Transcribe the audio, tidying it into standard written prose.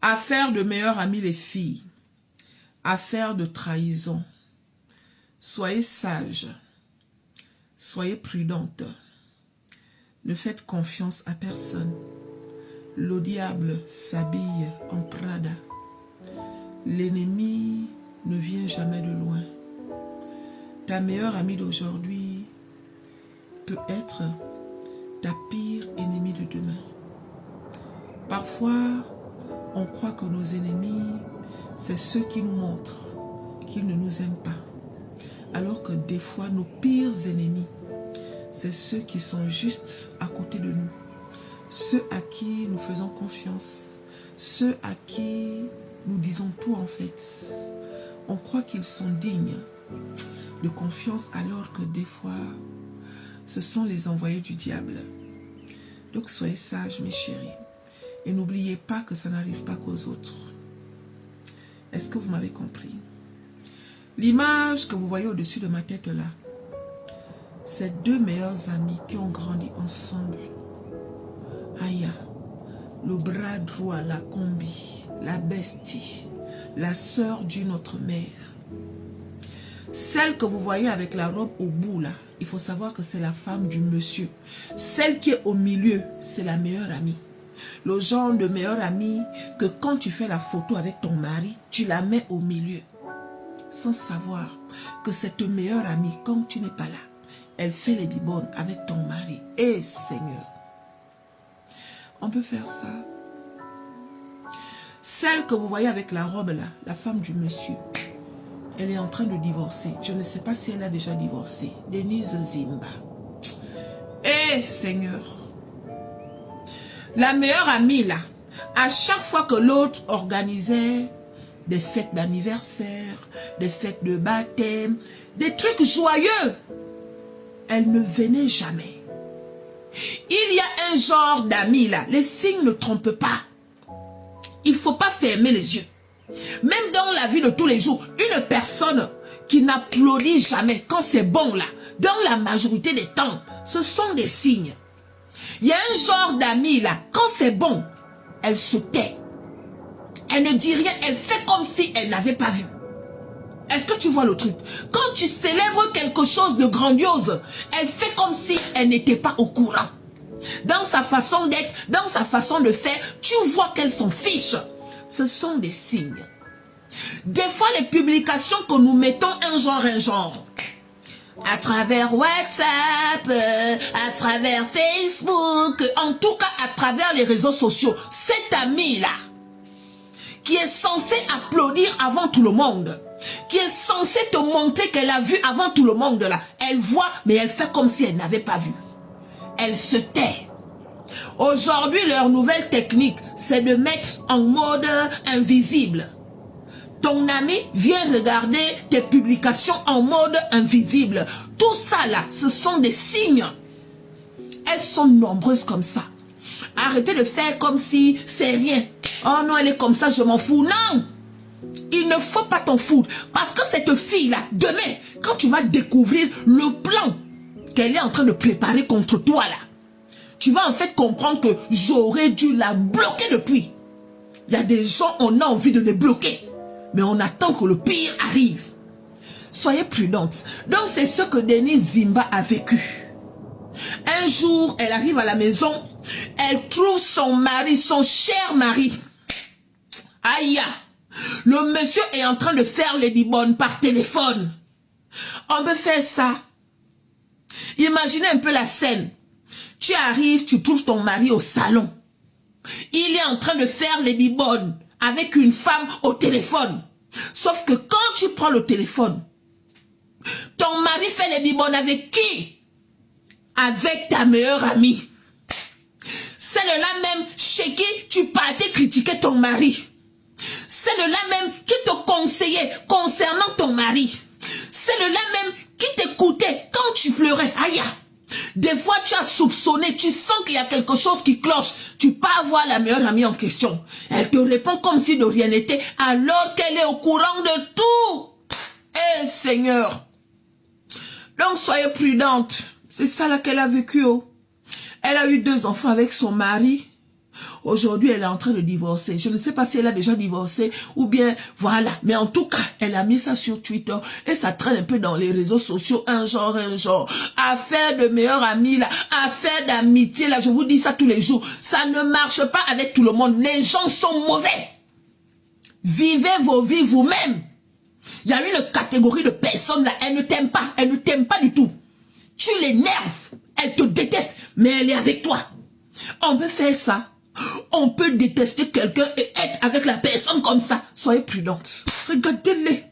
Affaire de meilleurs amis les filles. Affaire de trahison. Soyez sages. Soyez prudentes. Ne faites confiance à personne. Le diable s'habille en Prada. L'ennemi ne vient jamais de loin. Ta meilleure amie d'aujourd'hui peut être ta pire ennemie de demain. Parfois, on croit que nos ennemis, c'est ceux qui nous montrent qu'ils ne nous aiment pas. Alors que des fois, nos pires ennemis, c'est ceux qui sont juste à côté de nous. Ceux à qui nous faisons confiance. Ceux à qui nous disons tout en fait. On croit qu'ils sont dignes de confiance alors que des fois, ce sont les envoyés du diable. Donc soyez sages mes chéris. Et n'oubliez pas que ça n'arrive pas qu'aux autres. Est-ce que vous m'avez compris? L'image que vous voyez au-dessus de ma tête là, c'est deux meilleurs amis qui ont grandi ensemble. Aya, le bras droit, la combi, la bestie, la sœur d'une autre mère. Celle que vous voyez avec la robe au bout là, il faut savoir que c'est la femme du monsieur. Celle qui est au milieu, c'est la meilleure amie. Le genre de meilleure amie que quand tu fais la photo avec ton mari, tu la mets au milieu. Sans savoir que cette meilleure amie, quand tu n'es pas là, elle fait les bibones avec ton mari. Eh Seigneur, on peut faire ça. Celle que vous voyez avec la robe là, la femme du monsieur, elle est en train de divorcer. Je ne sais pas si elle a déjà divorcé. Denise Zimba. Eh Seigneur, la meilleure amie là, à chaque fois que l'autre organisait des fêtes d'anniversaire, des fêtes de baptême, des trucs joyeux, elle ne venait jamais. Il y a un genre d'amis là, les signes ne trompent pas. Il ne faut pas fermer les yeux. Même dans la vie de tous les jours, une personne qui n'applaudit jamais quand c'est bon là, dans la majorité des temps, ce sont des signes. Il y a un genre d'amis là, quand c'est bon, elle se tait. Elle ne dit rien, elle fait comme si elle n'avait pas vu. Est-ce que tu vois le truc? Quand tu célèbres quelque chose de grandiose, elle fait comme si elle n'était pas au courant. Dans sa façon d'être, dans sa façon de faire, tu vois qu'elle s'en fiche. Ce sont des signes. Des fois, les publications que nous mettons un genre, à travers WhatsApp, à travers Facebook, en tout cas à travers les réseaux sociaux, cette amie-là, qui est censée applaudir avant tout le monde, qui est censée te montrer qu'elle a vu avant tout le monde là, elle voit, mais elle fait comme si elle n'avait pas vu. Elle se tait. Aujourd'hui, leur nouvelle technique, c'est de mettre en mode invisible. Ton ami vient regarder tes publications en mode invisible. Tout ça là, ce sont des signes. Elles sont nombreuses comme ça. Arrêtez de faire comme si c'est rien. Oh non, elle est comme ça, je m'en fous. Non! Il ne faut pas t'en foutre. Parce que cette fille-là, demain, quand tu vas découvrir le plan qu'elle est en train de préparer contre toi là, tu vas en fait comprendre que j'aurais dû la bloquer depuis. Il y a des gens, on a envie de les bloquer. Mais on attend que le pire arrive. Soyez prudentes. Donc c'est ce que Denise Zimba a vécu. Un jour, elle arrive à la maison, elle trouve son mari, son cher mari. Aïe! Le monsieur est en train de faire les bibones par téléphone. On peut faire ça. Imaginez un peu la scène. Tu arrives, tu trouves ton mari au salon. Il est en train de faire les bibones avec une femme au téléphone. Sauf que quand tu prends le téléphone, ton mari fait les bibones avec qui? Avec ta meilleure amie. Celle-là même chez qui tu partais critiquer ton mari. Celle-là même qui te conseillait concernant ton mari. Celle-là même qui t'écoutait quand tu pleurais. Aïe! Des fois, tu as soupçonné, tu sens qu'il y a quelque chose qui cloche. Tu pars voir la meilleure amie en question. Elle te répond comme si de rien n'était, alors qu'elle est au courant de tout. Eh Seigneur! Donc, soyez prudentes. C'est ça là qu'elle a vécu. Oh. Elle a eu 2 enfants avec son mari. Aujourd'hui, elle est en train de divorcer. Je ne sais pas si elle a déjà divorcé ou bien, voilà. Mais en tout cas, elle a mis ça sur Twitter et ça traîne un peu dans les réseaux sociaux, un genre. Affaire de meilleur ami, là. Affaire d'amitié, là. Je vous dis ça tous les jours. Ça ne marche pas avec tout le monde. Les gens sont mauvais. Vivez vos vies vous-même. Il y a une catégorie de personnes là, elle ne t'aime pas. Elle ne t'aime pas du tout. Tu l'énerves. Elle te déteste, mais elle est avec toi. On peut faire ça. On peut détester quelqu'un et être avec la personne comme ça. Soyez prudente. Regardez-les.